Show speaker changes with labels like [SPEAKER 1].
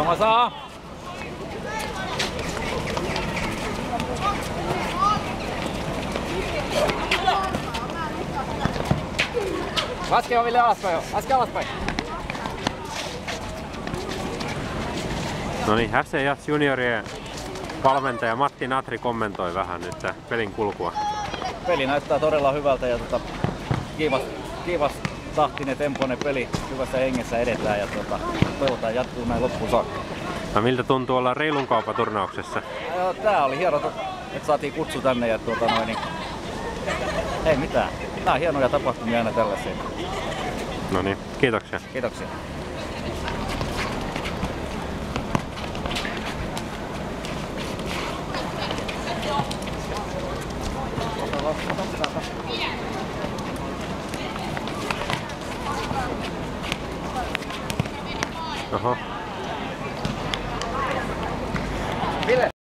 [SPEAKER 1] Kamasa! Laske Ville alaspäin jo. Laske alaspäin.
[SPEAKER 2] No niin, FC Jats juniorien valmentaja Matti Natri kommentoi vähän nyt pelin kulkua.
[SPEAKER 1] Peli näyttää todella hyvältä ja kiivas tahtinen tempoinen peli. Hyvässä hengessä edetään ja toivotaan jatkuu näin loppuun saakka.
[SPEAKER 2] No miltä tuntuu olla reilun kaupaturnauksessa?
[SPEAKER 1] Tää oli hieno, että saatiin kutsu tänne ja ei mitään. Nää on hienoja tapahtumia aina tällaisia.
[SPEAKER 2] No niin, kiitoksia.
[SPEAKER 1] Kiitoksia.
[SPEAKER 2] Oho.